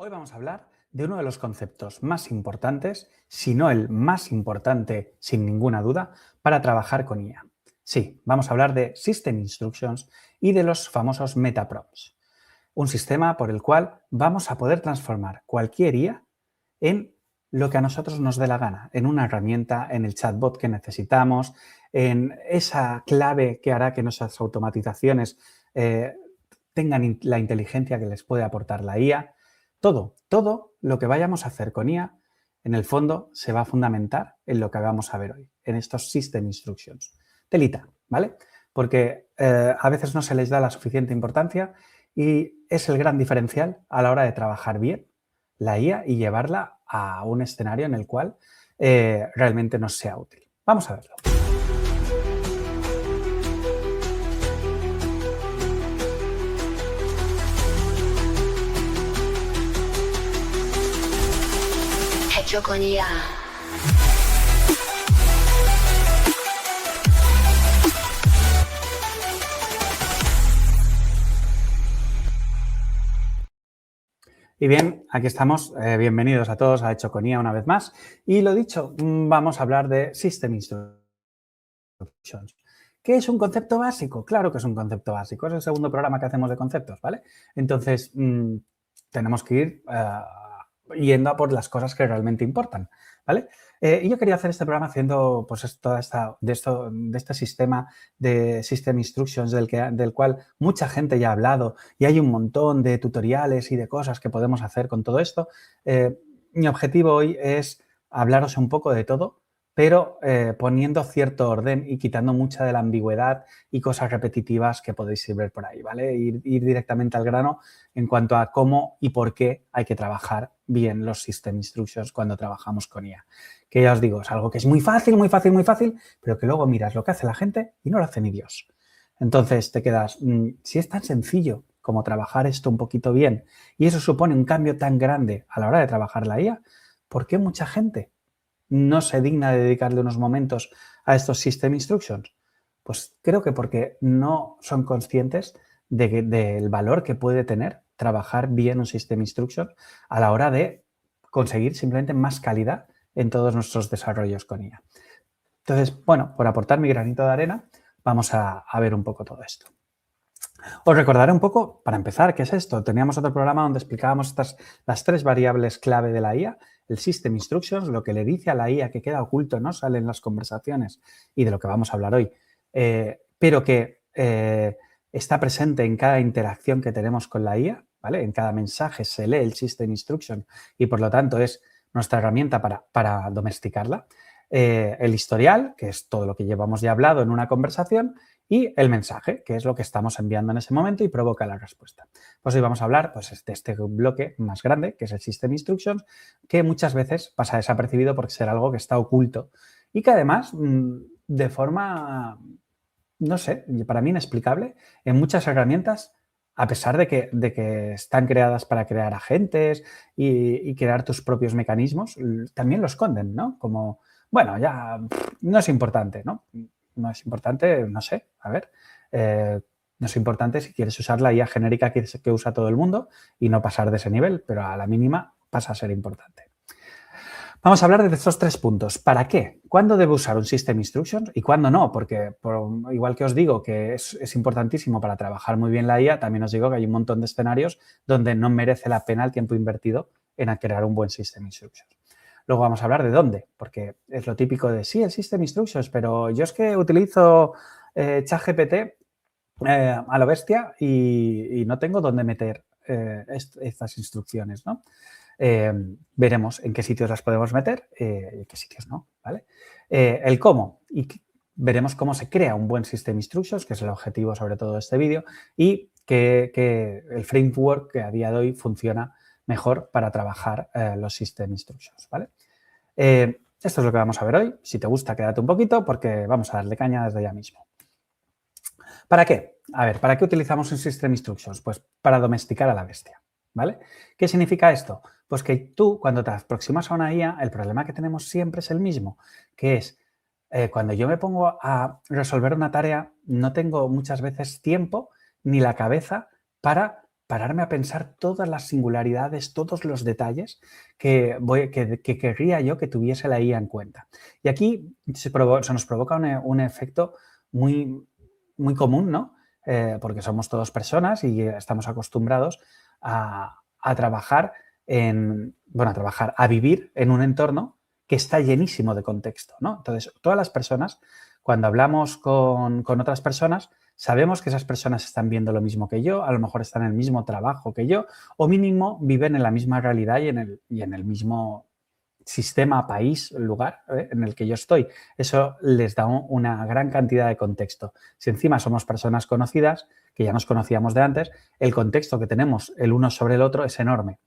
Hoy vamos a hablar de uno de los conceptos más importantes, si no el más importante, sin ninguna duda, para trabajar con IA. Sí, vamos a hablar de System Instructions y de los famosos Metaprompts, un sistema por el cual vamos a poder transformar cualquier IA en lo que a nosotros nos dé la gana, en una herramienta, en el chatbot que necesitamos, en esa clave que hará que nuestras automatizaciones tengan la inteligencia que les puede aportar la IA. Todo lo que vayamos a hacer con IA, en el fondo, se va a fundamentar en lo que vamos a ver hoy, en estos System Instructions. Telita, ¿vale? Porque a veces no se les da la suficiente importancia y es el gran diferencial a la hora de trabajar bien la IA y llevarla a un escenario en el cual realmente nos sea útil. Vamos a verlo. Hecho con IA. Y bien, aquí estamos. Bienvenidos a todos a Hecho con IA una vez más. Y lo dicho, vamos a hablar de System Instructions. ¿Qué es un concepto básico? Claro que es un concepto básico. Es el segundo programa que hacemos de conceptos, ¿vale? Entonces, tenemos que ir yendo a por las cosas que realmente importan, ¿vale? Y yo quería hacer este programa haciendo pues de este sistema de System Instructions del cual mucha gente ya ha hablado y hay un montón de tutoriales y de cosas que podemos hacer con todo esto. Mi objetivo hoy es hablaros un poco de todo, pero poniendo cierto orden y quitando mucha de la ambigüedad y cosas repetitivas que podéis ver por ahí, ¿vale? Ir directamente al grano en cuanto a cómo y por qué hay que trabajar bien los System Instructions cuando trabajamos con IA. Que ya os digo, es algo que es muy fácil, pero que luego miras lo que hace la gente y no lo hace ni Dios. Entonces te quedas, si es tan sencillo como trabajar esto un poquito bien y eso supone un cambio tan grande a la hora de trabajar la IA, ¿por qué mucha gente no se digna de dedicarle unos momentos a estos System Instructions? Pues creo que porque no son conscientes del valor que puede tener trabajar bien un System Instruction a la hora de conseguir simplemente más calidad en todos nuestros desarrollos con IA. Entonces, bueno, por aportar mi granito de arena, vamos a ver un poco todo esto. Os recordaré un poco, para empezar, qué es esto. Teníamos otro programa donde explicábamos las tres variables clave de la IA, el System Instructions, lo que le dice a la IA que queda oculto, no sale en las conversaciones y de lo que vamos a hablar hoy, pero que está presente en cada interacción que tenemos con la IA, ¿vale? En cada mensaje se lee el System Instruction y, por lo tanto, es nuestra herramienta para domesticarla. El historial, que es todo lo que llevamos ya hablado en una conversación, y el mensaje, que es lo que estamos enviando en ese momento y provoca la respuesta. Pues hoy vamos a hablar pues, de este bloque más grande, que es el System Instructions, que muchas veces pasa desapercibido por ser algo que está oculto y que además, de forma, no sé, para mí inexplicable, en muchas herramientas, a pesar de que están creadas para crear agentes y crear tus propios mecanismos, también lo esconden, ¿no? Como, bueno, ya no es importante, ¿no? No es importante, no sé, a ver, no es importante si quieres usar la IA genérica que usa todo el mundo y no pasar de ese nivel, pero a la mínima pasa a ser importante. Vamos a hablar de estos tres puntos. ¿Para qué? ¿Cuándo debo usar un System Instructions y cuándo no? Porque igual que os digo que es importantísimo para trabajar muy bien la IA, también os digo que hay un montón de escenarios donde no merece la pena el tiempo invertido en crear un buen System Instructions. Luego vamos a hablar de dónde, porque es lo típico de, sí, el System Instructions, pero yo es que utilizo ChatGPT a lo bestia y no tengo dónde meter estas instrucciones, ¿no? Veremos en qué sitios las podemos meter y en qué sitios no, ¿vale? El cómo y veremos cómo se crea un buen System Instructions, que es el objetivo sobre todo de este vídeo, y que el framework que a día de hoy funciona mejor para trabajar los System Instructions, ¿vale? Esto es lo que vamos a ver hoy. Si te gusta, quédate un poquito porque vamos a darle caña desde ya mismo. ¿Para qué? A ver, ¿para qué utilizamos un System Instructions? Pues para domesticar a la bestia, ¿vale? ¿Qué significa esto? Pues que tú, cuando te aproximas a una IA, el problema que tenemos siempre es el mismo, que es cuando yo me pongo a resolver una tarea, no tengo muchas veces tiempo ni la cabeza para pararme a pensar todas las singularidades, todos los detalles que querría yo que tuviese la IA en cuenta. Y aquí se nos provoca un efecto muy, muy común, ¿no? Porque somos todos personas y estamos acostumbrados a trabajar a vivir en un entorno que está llenísimo de contexto, ¿no? Entonces, todas las personas, cuando hablamos con otras personas, sabemos que esas personas están viendo lo mismo que yo, a lo mejor están en el mismo trabajo que yo, o mínimo viven en la misma realidad y en el mismo sistema, país, lugar en el que yo estoy. Eso les da una gran cantidad de contexto. Si encima somos personas conocidas, que ya nos conocíamos de antes, el contexto que tenemos el uno sobre el otro es enorme.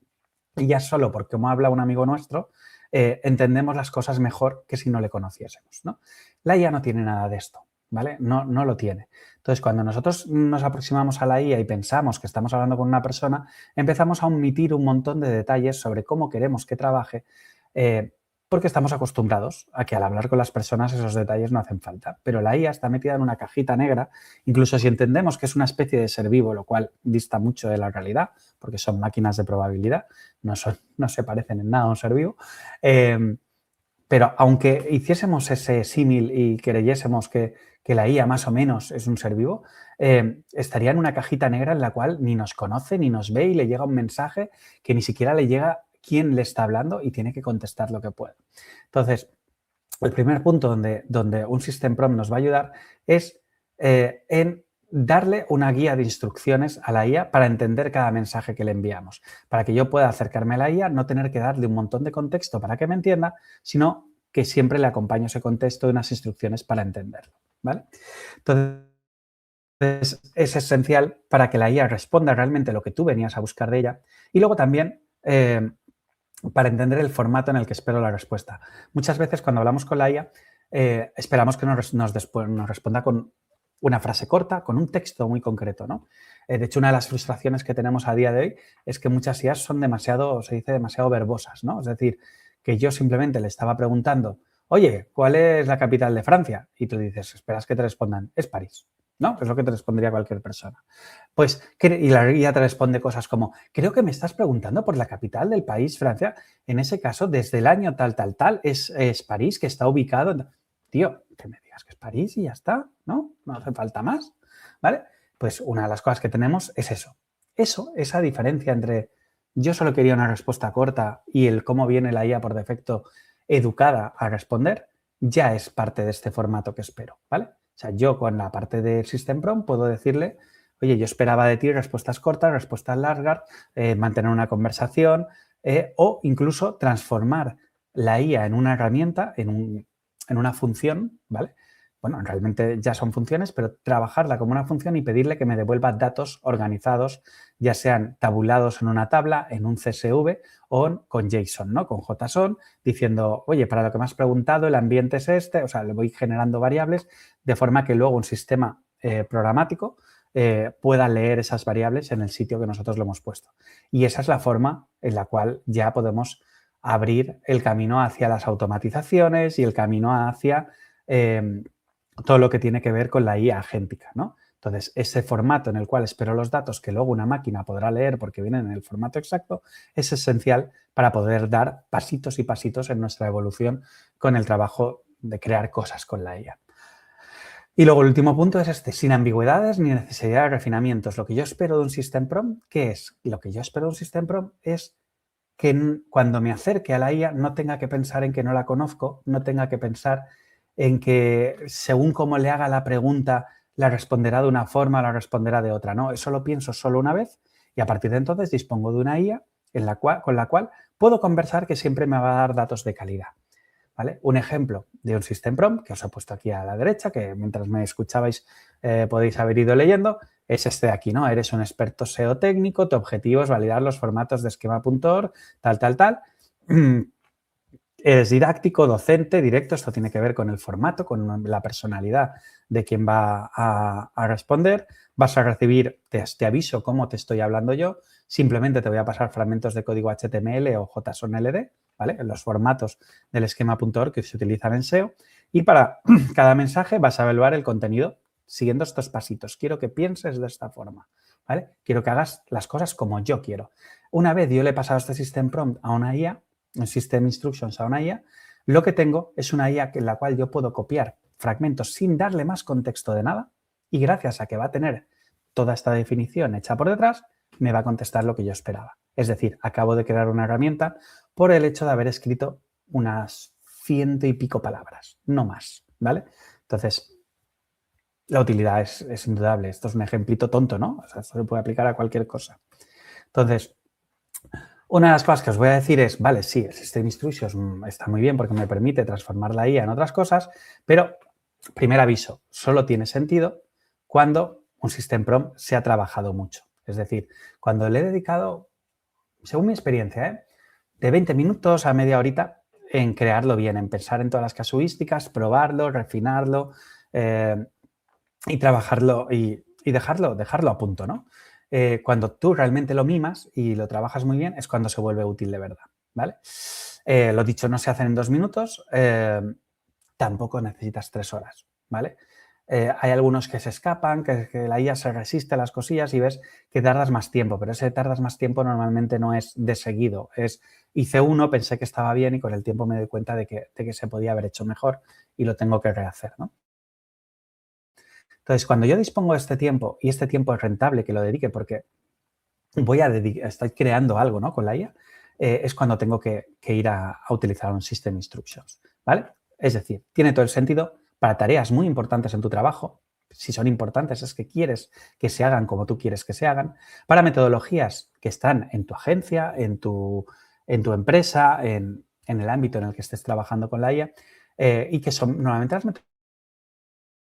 Y ya solo porque como habla un amigo nuestro, entendemos las cosas mejor que si no le conociésemos, ¿no? La IA no tiene nada de esto, ¿vale? No lo tiene. Entonces, cuando nosotros nos aproximamos a la IA y pensamos que estamos hablando con una persona, empezamos a omitir un montón de detalles sobre cómo queremos que trabaje, porque estamos acostumbrados a que al hablar con las personas esos detalles no hacen falta. Pero la IA está metida en una cajita negra, incluso si entendemos que es una especie de ser vivo, lo cual dista mucho de la realidad, porque son máquinas de probabilidad, no se parecen en nada a un ser vivo. Pero aunque hiciésemos ese símil y creyésemos que la IA más o menos es un ser vivo, estaría en una cajita negra en la cual ni nos conoce, ni nos ve y le llega un mensaje que ni siquiera le llega quién le está hablando y tiene que contestar lo que puede. Entonces, el primer punto donde un System Prompt nos va a ayudar es en darle una guía de instrucciones a la IA para entender cada mensaje que le enviamos. Para que yo pueda acercarme a la IA, no tener que darle un montón de contexto para que me entienda, sino que siempre le acompaño ese contexto de unas instrucciones para entenderlo, ¿vale? Entonces, es esencial para que la IA responda realmente lo que tú venías a buscar de ella y luego también para entender el formato en el que espero la respuesta. Muchas veces cuando hablamos con la IA esperamos que nos responda con una frase corta, con un texto muy concreto, ¿no? De hecho, una de las frustraciones que tenemos a día de hoy es que muchas IAs son demasiado verbosas, ¿no? Es decir, que yo simplemente le estaba preguntando, oye, ¿cuál es la capital de Francia? Y tú dices, esperas que te respondan, es París, ¿no? Es lo que te respondería cualquier persona. Pues, y la guía te responde cosas como, creo que me estás preguntando por la capital del país, Francia. En ese caso, desde el año tal, es París, que está ubicado en... Tío, que me digas que es París y ya está, ¿no? No hace falta más, ¿vale? Pues una de las cosas que tenemos es eso. Esa diferencia entre yo solo quería una respuesta corta y el cómo viene la IA por defecto educada a responder, ya es parte de este formato que espero, ¿vale? O sea, yo con la parte del System Prompt puedo decirle, oye, yo esperaba de ti respuestas cortas, respuestas largas, mantener una conversación o incluso transformar la IA en una herramienta, en una función, ¿vale? Bueno, realmente ya son funciones, pero trabajarla como una función y pedirle que me devuelva datos organizados, ya sean tabulados en una tabla, en un CSV o con JSON, ¿no? Con JSON, diciendo, oye, para lo que me has preguntado, el ambiente es este, o sea, le voy generando variables de forma que luego un sistema programático pueda leer esas variables en el sitio que nosotros lo hemos puesto. Y esa es la forma en la cual ya podemos abrir el camino hacia las automatizaciones y el camino hacia todo lo que tiene que ver con la IA agéntica, ¿no? Entonces, ese formato en el cual espero los datos que luego una máquina podrá leer porque vienen en el formato exacto es esencial para poder dar pasitos y pasitos en nuestra evolución con el trabajo de crear cosas con la IA. Y luego el último punto es sin ambigüedades ni necesidad de refinamientos. Lo que yo espero de un System Prompt, ¿qué es? Lo que yo espero de un System Prompt es que cuando me acerque a la IA no tenga que pensar en que no la conozco, no tenga que pensar en que según cómo le haga la pregunta la responderá de una forma o la responderá de otra. No, eso lo pienso solo una vez y a partir de entonces dispongo de una IA con la cual puedo conversar que siempre me va a dar datos de calidad. ¿Vale? Un ejemplo de un System Prompt que os he puesto aquí a la derecha, que mientras me escuchabais podéis haber ido leyendo, es este de aquí, ¿no? Eres un experto SEO técnico, tu objetivo es validar los formatos de esquema.org, tal. Eres didáctico, docente, directo, esto tiene que ver con el formato, con la personalidad de quien va a responder. Vas a recibir, te aviso cómo te estoy hablando yo, simplemente te voy a pasar fragmentos de código HTML o JSON-LD, ¿vale? En los formatos del esquema.org que se utilizan en SEO. Y para cada mensaje vas a evaluar el contenido siguiendo estos pasitos. Quiero que pienses de esta forma. ¿vale? Quiero que hagas las cosas como yo quiero. Una vez yo le he pasado este System Prompt a una IA, un System Instructions a una IA, lo que tengo es una IA en la cual yo puedo copiar fragmentos sin darle más contexto de nada y gracias a que va a tener toda esta definición hecha por detrás, me va a contestar lo que yo esperaba. Es decir, acabo de crear una herramienta por el hecho de haber escrito unas 100 y pico palabras, no más, ¿vale? Entonces, la utilidad es indudable. Esto es un ejemplito tonto, ¿no? O sea, esto se puede aplicar a cualquier cosa. Entonces, una de las cosas que os voy a decir es, vale, sí, el System Instructions está muy bien porque me permite transformar la IA en otras cosas, pero, primer aviso, solo tiene sentido cuando un System Prompt se ha trabajado mucho. Es decir, cuando le he dedicado, según mi experiencia, de 20 minutos a media horita en crearlo bien, en pensar en todas las casuísticas, probarlo, refinarlo y trabajarlo y dejarlo a punto, ¿no? Cuando tú realmente lo mimas y lo trabajas muy bien es cuando se vuelve útil de verdad, ¿vale? Lo dicho, no se hacen en 2 minutos, tampoco necesitas 3 horas, ¿vale? Hay algunos que se escapan, que la IA se resiste a las cosillas y ves que tardas más tiempo, pero ese tardas más tiempo normalmente no es de seguido, es hice uno, pensé que estaba bien y con el tiempo me doy cuenta de que se podía haber hecho mejor y lo tengo que rehacer, ¿no? Entonces, cuando yo dispongo de este tiempo y este tiempo es rentable que lo dedique porque estoy creando algo, ¿no? Con la IA, es cuando tengo que ir a utilizar un System Instructions, ¿vale? Es decir, tiene todo el sentido para tareas muy importantes en tu trabajo. Si son importantes es que quieres que se hagan como tú quieres que se hagan. Para metodologías que están en tu agencia, en tu empresa, en el ámbito en el que estés trabajando con la IA y que son normalmente las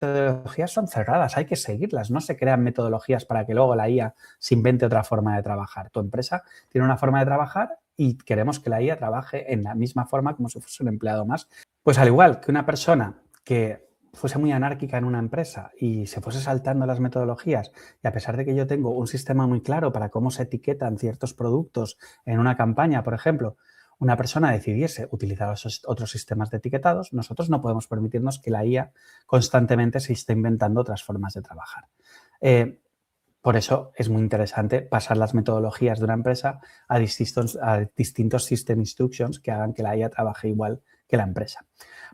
metodologías son cerradas, hay que seguirlas, no se crean metodologías para que luego la IA se invente otra forma de trabajar. Tu empresa tiene una forma de trabajar y queremos que la IA trabaje en la misma forma como si fuese un empleado más. Pues al igual que una persona que fuese muy anárquica en una empresa y se fuese saltando las metodologías y a pesar de que yo tengo un sistema muy claro para cómo se etiquetan ciertos productos en una campaña, por ejemplo, una persona decidiese utilizar otros sistemas de etiquetados, nosotros no podemos permitirnos que la IA constantemente se esté inventando otras formas de trabajar. Por eso es muy interesante pasar las metodologías de una empresa a distintos System Instructions que hagan que la IA trabaje igual que la empresa.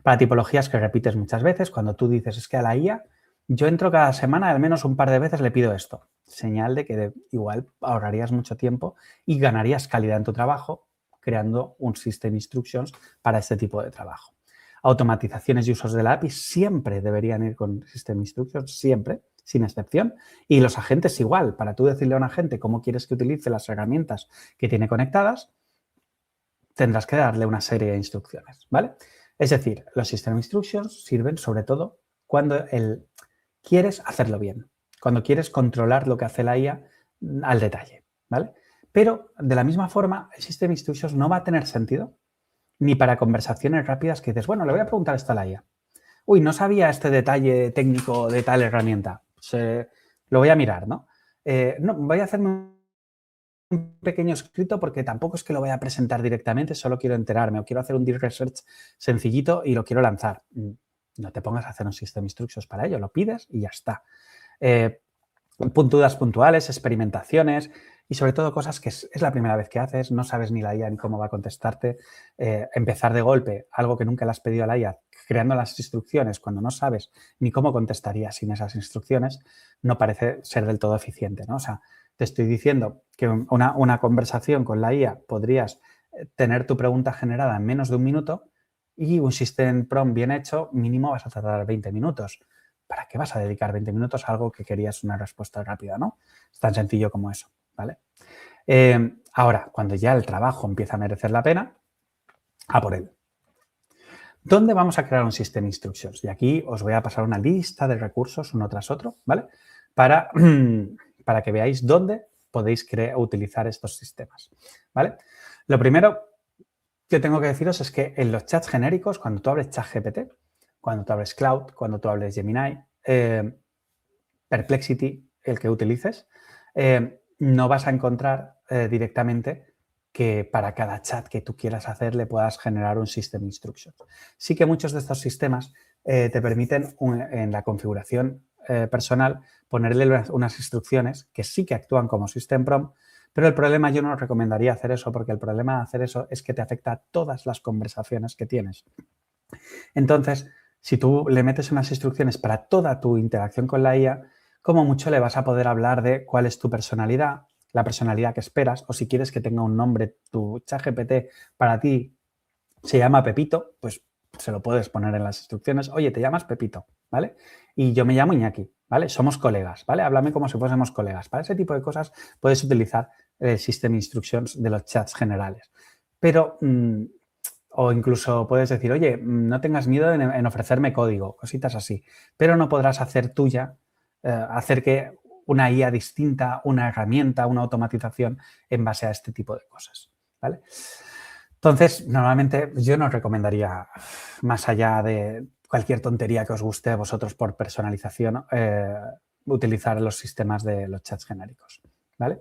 Para tipologías que repites muchas veces, cuando tú dices es que a la IA yo entro cada semana, al menos un par de veces le pido esto. Señal de que igual ahorrarías mucho tiempo y ganarías calidad en tu trabajo creando un System Instructions para este tipo de trabajo. Automatizaciones y usos de la API siempre deberían ir con System Instructions, siempre, sin excepción. Y los agentes igual. Para tú decirle a un agente cómo quieres que utilice las herramientas que tiene conectadas, tendrás que darle una serie de instrucciones, ¿vale? Es decir, los System Instructions sirven sobre todo cuando quieres hacerlo bien, cuando quieres controlar lo que hace la IA al detalle, ¿vale? Pero, de la misma forma, el System Instructions no va a tener sentido ni para conversaciones rápidas que dices, bueno, le voy a preguntar esto a la IA. Uy, no sabía este detalle técnico de tal herramienta. Lo voy a mirar, ¿no? No, voy a hacerme un pequeño escrito porque tampoco es que lo voy a presentar directamente, solo quiero enterarme o quiero hacer un deep research sencillito y lo quiero lanzar. No te pongas a hacer un System Instructions para ello, lo pides y ya está. Dudas puntuales, experimentaciones y sobre todo cosas que es la primera vez que haces, no sabes ni la IA ni cómo va a contestarte. Empezar de golpe, algo que nunca le has pedido a la IA, creando las instrucciones cuando no sabes ni cómo contestaría sin esas instrucciones, no parece ser del todo eficiente, ¿no? O sea, te estoy diciendo que una conversación con la IA podrías tener tu pregunta generada en menos de un minuto y un System Prompt bien hecho, mínimo vas a tardar 20 minutos. ¿Para qué vas a dedicar 20 minutos a algo que querías una respuesta rápida, no? Es tan sencillo como eso, ¿vale? Ahora, cuando ya el trabajo empieza a merecer la pena, a por él. ¿Dónde vamos a crear un System Instructions? Y aquí os voy a pasar una lista de recursos uno tras otro, ¿vale? Para que veáis dónde podéis utilizar estos sistemas, ¿vale? Lo primero que tengo que deciros es que en los chats genéricos, cuando tú hables ChatGPT, cuando tú hables Cloud, cuando tú hables Gemini, Perplexity, el que utilices, no vas a encontrar directamente que para cada chat que tú quieras hacer le puedas generar un System Instruction. Sí que muchos de estos sistemas te permiten en la configuración personal, ponerle unas instrucciones que sí que actúan como system prompt, pero el problema, yo no recomendaría hacer eso, porque el problema de hacer eso es que te afecta a todas las conversaciones que tienes. Entonces, si tú le metes unas instrucciones para toda tu interacción con la IA, como mucho le vas a poder hablar de cuál es tu personalidad, la personalidad que esperas, o si quieres que tenga un nombre, tu ChatGPT para ti se llama Pepito, pues se lo puedes poner en las instrucciones. Oye, te llamas Pepito, ¿vale? Y yo me llamo Iñaki, ¿vale? Somos colegas, ¿vale? Háblame como si fuésemos colegas. Para ese tipo de cosas puedes utilizar el System Instructions de los chats generales. Pero, o incluso puedes decir, oye, no tengas miedo en ofrecerme código, cositas así. Pero no podrás hacer tuya, hacer que una IA distinta, una herramienta, una automatización en base a este tipo de cosas, ¿vale? Entonces, normalmente yo no os recomendaría, más allá de cualquier tontería que os guste a vosotros por personalización, utilizar los sistemas de los chats genéricos, ¿vale?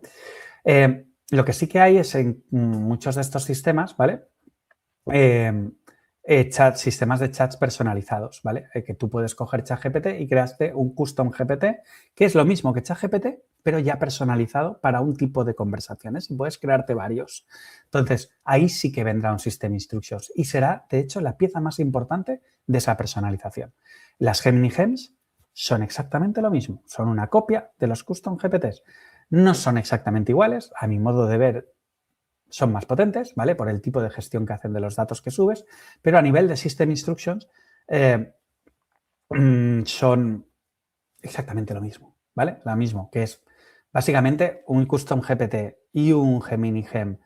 Lo que sí que hay es en muchos de estos sistemas, ¿vale? Sistemas de chats personalizados, ¿vale? Que tú puedes coger ChatGPT y creaste un custom GPT, que es lo mismo que ChatGPT, pero ya personalizado para un tipo de conversaciones y puedes crearte varios. Entonces, ahí sí que vendrá un System Instructions y será, de hecho, la pieza más importante de esa personalización. Las Gemini Gems son exactamente lo mismo, son una copia de los custom GPTs. No son exactamente iguales, a mi modo de ver, son más potentes, ¿vale? Por el tipo de gestión que hacen de los datos que subes, pero a nivel de System Instructions son exactamente lo mismo, ¿vale? Lo mismo, que es básicamente un Custom GPT y un Gemini Gem.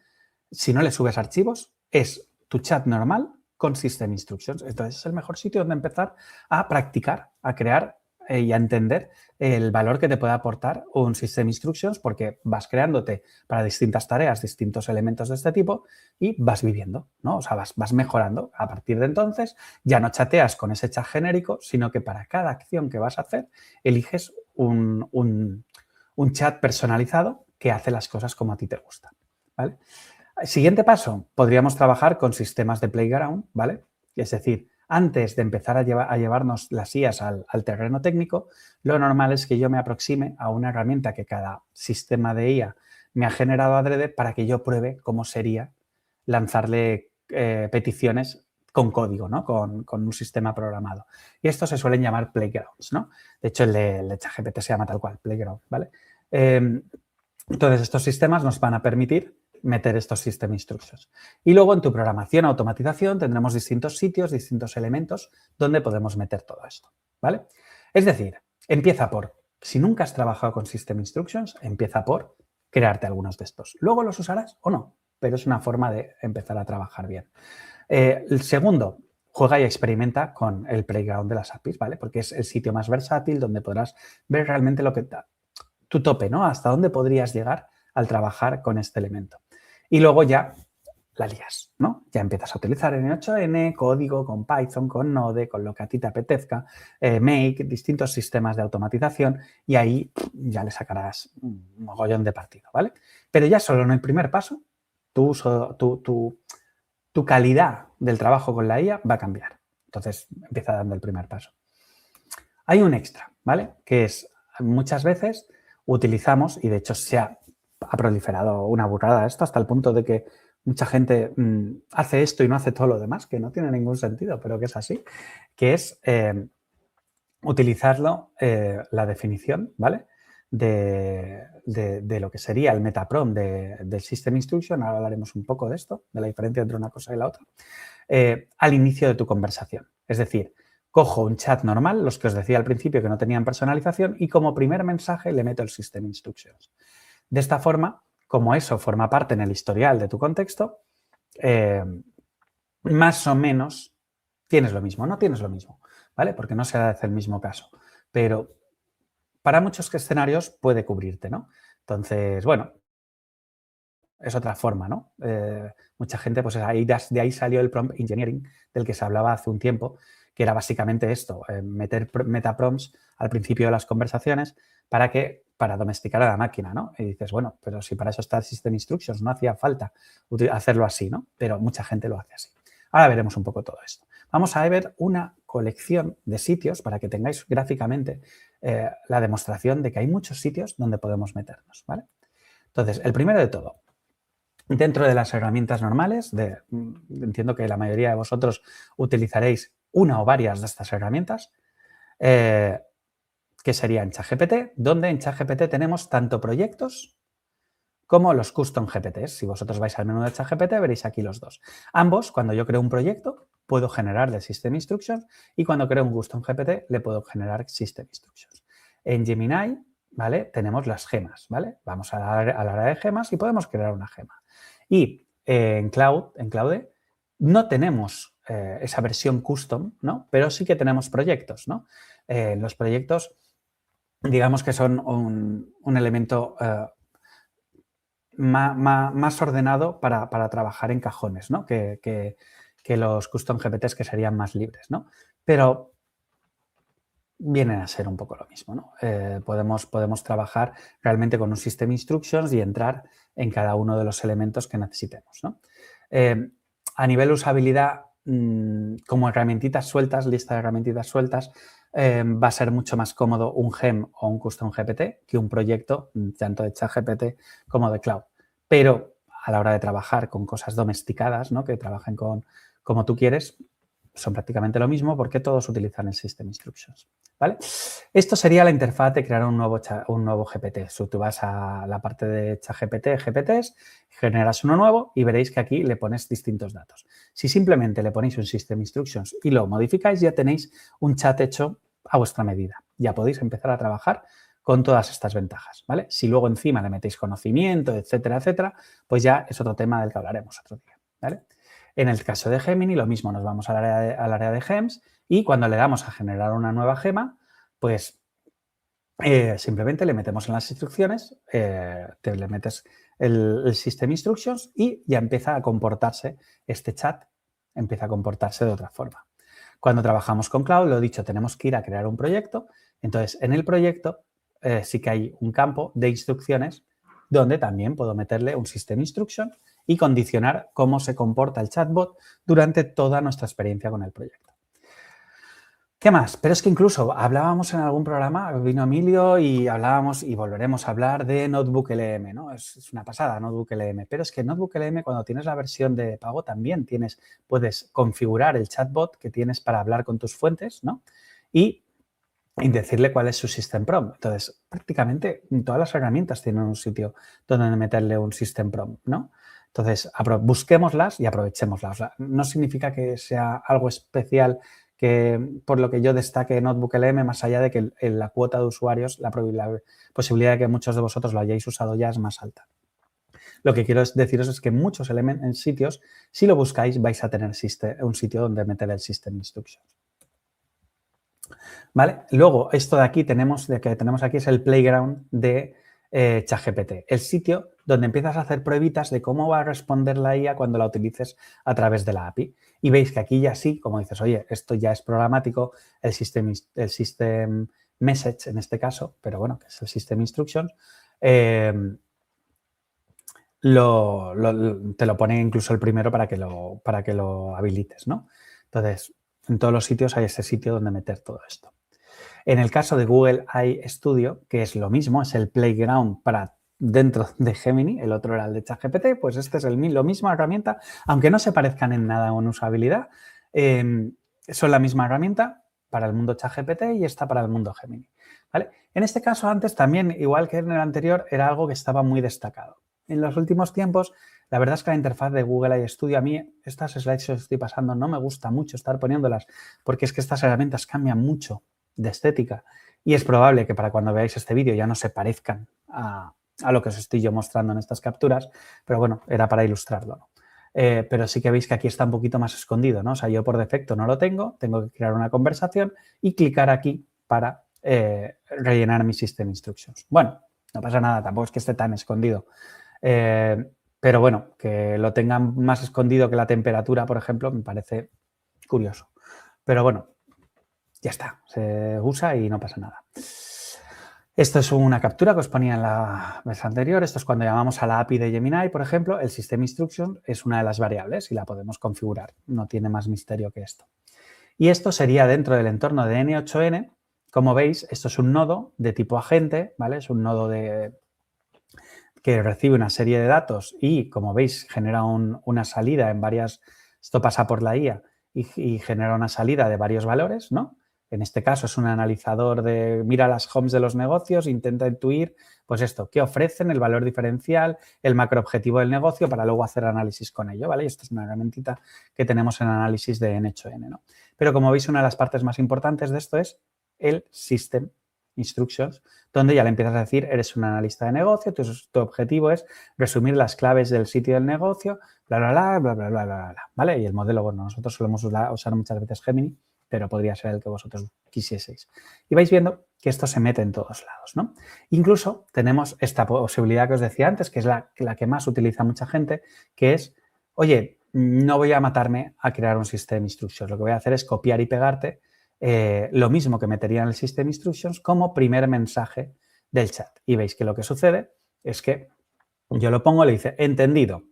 Si no le subes archivos, es tu chat normal con System Instructions. Entonces es el mejor sitio donde empezar a practicar, a crear y a entender el valor que te puede aportar un System Instructions, porque vas creándote para distintas tareas, distintos elementos de este tipo y vas viviendo, ¿no? O sea, vas mejorando. A partir de entonces ya no chateas con ese chat genérico, sino que para cada acción que vas a hacer eliges un chat personalizado que hace las cosas como a ti te gustan, ¿vale? Siguiente paso, podríamos trabajar con sistemas de playground, ¿vale? Es decir, antes de empezar a llevarnos las IAs al terreno técnico, lo normal es que yo me aproxime a una herramienta que cada sistema de IA me ha generado adrede para que yo pruebe cómo sería lanzarle peticiones con código, ¿no? Con un sistema programado. Y estos se suelen llamar playgrounds, ¿no? De hecho, el de ChatGPT se llama tal cual, playground, ¿vale? Entonces, estos sistemas nos van a permitir meter estos System Instructions. Y luego en tu programación, automatización, tendremos distintos sitios, distintos elementos donde podemos meter todo esto, ¿vale? Es decir, empieza por, si nunca has trabajado con System Instructions, empieza por crearte algunos de estos. Luego los usarás o no, pero es una forma de empezar a trabajar bien. El segundo, juega y experimenta con el playground de las APIs, ¿vale? Porque es el sitio más versátil donde podrás ver realmente lo que tu tope, ¿no? Hasta dónde podrías llegar al trabajar con este elemento. Y luego ya la lías, ¿no? Ya empiezas a utilizar N8N, código, con Python, con Node, con lo que a ti te apetezca, Make, distintos sistemas de automatización y ahí ya le sacarás un mogollón de partido, ¿vale? Pero ya solo en el primer paso, tu calidad del trabajo con la IA va a cambiar. Entonces, empieza dando el primer paso. Hay un extra, ¿vale? Que es, muchas veces utilizamos, y de hecho se ha proliferado una burrada esto hasta el punto de que mucha gente hace esto y no hace todo lo demás, que no tiene ningún sentido, pero que es así, que es utilizarlo, la definición, ¿vale? De lo que sería el metaprompt del System Instruction, ahora hablaremos un poco de esto, de la diferencia entre una cosa y la otra, al inicio de tu conversación. Es decir, cojo un chat normal, los que os decía al principio que no tenían personalización, y como primer mensaje le meto el System Instructions. De esta forma, como eso forma parte en el historial de tu contexto, más o menos tienes lo mismo, no tienes lo mismo, ¿vale? Porque no se hace el mismo caso, pero para muchos escenarios puede cubrirte, ¿no? Entonces, bueno, es otra forma, ¿no? Mucha gente, pues de ahí salió el prompt engineering del que se hablaba hace un tiempo, que era básicamente esto, meter metaprompts al principio de las conversaciones para domesticar a la máquina, ¿no? Y dices, bueno, pero si para eso está el System Instructions, no hacía falta hacerlo así, ¿no? Pero mucha gente lo hace así. Ahora veremos un poco todo esto. Vamos a ver una colección de sitios para que tengáis gráficamente la demostración de que hay muchos sitios donde podemos meternos, ¿vale? Entonces, el primero de todo, dentro de las herramientas normales, entiendo que la mayoría de vosotros utilizaréis una o varias de estas herramientas, que serían ChatGPT, donde en ChatGPT tenemos tanto proyectos como los custom GPTs. Si vosotros vais al menú de ChatGPT, veréis aquí los dos. Ambos, cuando yo creo un proyecto, puedo generar el System Instructions y cuando creo un custom GPT, le puedo generar System Instructions. En Gemini, ¿vale? Tenemos las gemas, ¿vale? Vamos al área de gemas y podemos crear una gema. Y en Claude, no tenemos esa versión custom, ¿no? Pero sí que tenemos proyectos, ¿no? Los proyectos, digamos que son un elemento más ordenado para trabajar en cajones, ¿no? Que los custom GPTs que serían más libres, ¿no? Pero vienen a ser un poco lo mismo, ¿no? Podemos trabajar realmente con un System Instructions y entrar en cada uno de los elementos que necesitemos, ¿no? A nivel usabilidad, como herramientitas sueltas, lista de herramientitas sueltas, va a ser mucho más cómodo un gem o un custom GPT que un proyecto tanto de ChatGPT como de Cloud. Pero a la hora de trabajar con cosas domesticadas, ¿no? Que trabajen como tú quieres, son prácticamente lo mismo porque todos utilizan el System Instructions, ¿vale? Esto sería la interfaz de crear un nuevo GPT. Si tú vas a la parte de ChatGPT, GPTs, generas uno nuevo y veréis que aquí le pones distintos datos. Si simplemente le ponéis un System Instructions y lo modificáis, ya tenéis un chat hecho a vuestra medida. Ya podéis empezar a trabajar con todas estas ventajas, ¿vale? Si luego encima le metéis conocimiento, etcétera, etcétera, pues ya es otro tema del que hablaremos otro día, ¿vale? En el caso de Gemini, lo mismo, nos vamos al área de gems y cuando le damos a generar una nueva gema, pues simplemente le metemos en las instrucciones, le metes el System Instructions y ya empieza a comportarse este chat, empieza a comportarse de otra forma. Cuando trabajamos con Cloud, lo he dicho, tenemos que ir a crear un proyecto. Entonces, en el proyecto sí que hay un campo de instrucciones donde también puedo meterle un System Instruction y condicionar cómo se comporta el chatbot durante toda nuestra experiencia con el proyecto. ¿Qué más? Pero es que incluso hablábamos en algún programa, vino Emilio y hablábamos y volveremos a hablar de Notebook LM, ¿no? Es una pasada Notebook LM, pero es que Notebook LM cuando tienes la versión de pago también puedes configurar el chatbot que tienes para hablar con tus fuentes, ¿no? Y decirle cuál es su System Prompt. Entonces, prácticamente todas las herramientas tienen un sitio donde meterle un System Prompt, ¿no? Entonces, busquémoslas y aprovechémoslas. O sea, no significa que sea algo especial por lo que yo destaque Notebook LM, más allá de que en la cuota de usuarios, la posibilidad de que muchos de vosotros lo hayáis usado ya es más alta. Lo que quiero deciros es que en muchos sitios, si lo buscáis, vais a tener un sitio donde meter el System Instructions. ¿Vale? Luego, esto de aquí que tenemos aquí es el playground de ChatGPT, el sitio donde empiezas a hacer pruebitas de cómo va a responder la IA cuando la utilices a través de la API. Y veis que aquí ya sí, como dices, oye, esto ya es programático, el system message en este caso, pero bueno, que es el System Instructions, te lo pone incluso el primero para que lo habilites, ¿no? Entonces, en todos los sitios hay ese sitio donde meter todo esto. En el caso de Google AI Studio, que es lo mismo, es el playground para dentro de Gemini, el otro era el de ChatGPT, pues este es lo misma herramienta, aunque no se parezcan en nada en usabilidad, son la misma herramienta para el mundo ChatGPT y esta para el mundo Gemini, ¿vale? En este caso, antes también, igual que en el anterior, era algo que estaba muy destacado. En los últimos tiempos, la verdad es que la interfaz de Google AI Studio, a mí estas slides que os estoy pasando no me gusta mucho estar poniéndolas porque es que estas herramientas cambian mucho de estética y es probable que para cuando veáis este vídeo ya no se parezcan a lo que os estoy yo mostrando en estas capturas, pero bueno, era para ilustrarlo, ¿no? Pero sí que veis que aquí está un poquito más escondido, ¿no? O sea, yo por defecto no lo tengo que crear una conversación y clicar aquí para rellenar mi System Instructions. Bueno, no pasa nada, tampoco es que esté tan escondido. Pero bueno, que lo tengan más escondido que la temperatura, por ejemplo, me parece curioso. Pero bueno, ya está, se usa y no pasa nada. Esto es una captura que os ponía en la vez anterior. Esto es cuando llamamos a la API de Gemini, por ejemplo. El System Instruction es una de las variables y la podemos configurar. No tiene más misterio que esto. Y esto sería dentro del entorno de N8N como veis, esto es un nodo de tipo agente, ¿vale? Es un nodo que recibe una serie de datos y, como veis, genera una salida en varias... Esto pasa por la IA y genera una salida de varios valores, ¿no? En este caso es un analizador de mira las homes de los negocios, intenta intuir, pues esto, qué ofrecen, el valor diferencial, el macroobjetivo del negocio para luego hacer análisis con ello, ¿vale? Y esto es una herramientita que tenemos en análisis de N8N, ¿no? Pero como veis, una de las partes más importantes de esto es el System Instructions, donde ya le empiezas a decir, eres un analista de negocio, tu objetivo es resumir las claves del sitio del negocio, bla, bla, bla, bla, bla, bla, bla, bla, ¿vale? Y el modelo, bueno, nosotros solemos usar muchas veces Gemini, pero podría ser el que vosotros quisieseis. Y vais viendo que esto se mete en todos lados, ¿no? Incluso tenemos esta posibilidad que os decía antes, que es la que más utiliza mucha gente, que es, oye, no voy a matarme a crear un System Instructions, lo que voy a hacer es copiar y pegarte lo mismo que metería en el System Instructions como primer mensaje del chat. Y veis que lo que sucede es que yo lo pongo, le dice, entendido,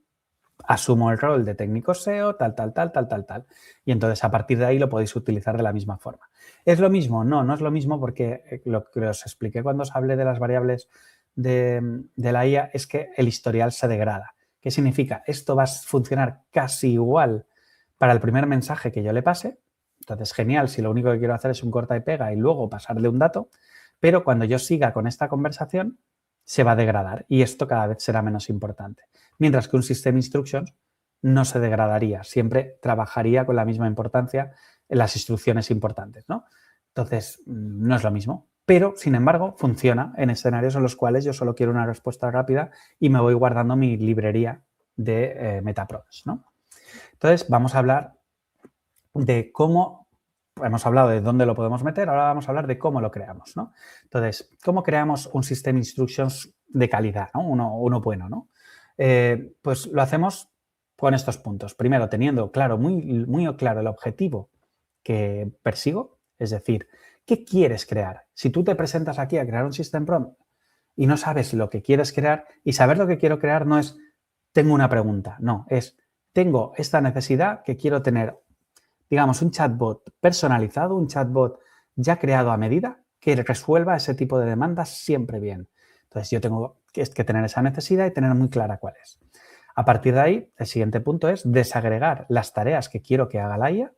asumo el rol de técnico SEO, tal, tal, tal, tal, tal, tal. Y entonces a partir de ahí lo podéis utilizar de la misma forma. ¿Es lo mismo? No, no es lo mismo porque lo que os expliqué cuando os hablé de las variables de la IA es que el historial se degrada. ¿Qué significa? Esto va a funcionar casi igual para el primer mensaje que yo le pase. Entonces, genial si lo único que quiero hacer es un corta y pega y luego pasarle un dato, pero cuando yo siga con esta conversación se va a degradar y esto cada vez será menos importante. Mientras que un System Instructions no se degradaría, siempre trabajaría con la misma importancia en las instrucciones importantes, ¿no? Entonces, no es lo mismo, pero, sin embargo, funciona en escenarios en los cuales yo solo quiero una respuesta rápida y me voy guardando mi librería de metaprompts, ¿no? Entonces, vamos a hablar de cómo, hemos hablado de dónde lo podemos meter, ahora vamos a hablar de cómo lo creamos, ¿no? Entonces, ¿cómo creamos un System Instructions de calidad, ¿no? Uno bueno, ¿no? Pues lo hacemos con estos puntos. Primero, teniendo claro, muy claro el objetivo que persigo, es decir, ¿qué quieres crear? Si tú te presentas aquí a crear un System Prompt y no sabes lo que quieres crear, y saber lo que quiero crear no es tengo una pregunta, no, es tengo esta necesidad que quiero tener, digamos, un chatbot personalizado, un chatbot ya creado a medida que resuelva ese tipo de demandas siempre bien. Entonces, yo tengo que tener esa necesidad y tener muy clara cuál es. A partir de ahí, el siguiente punto es desagregar las tareas que quiero que haga la IA,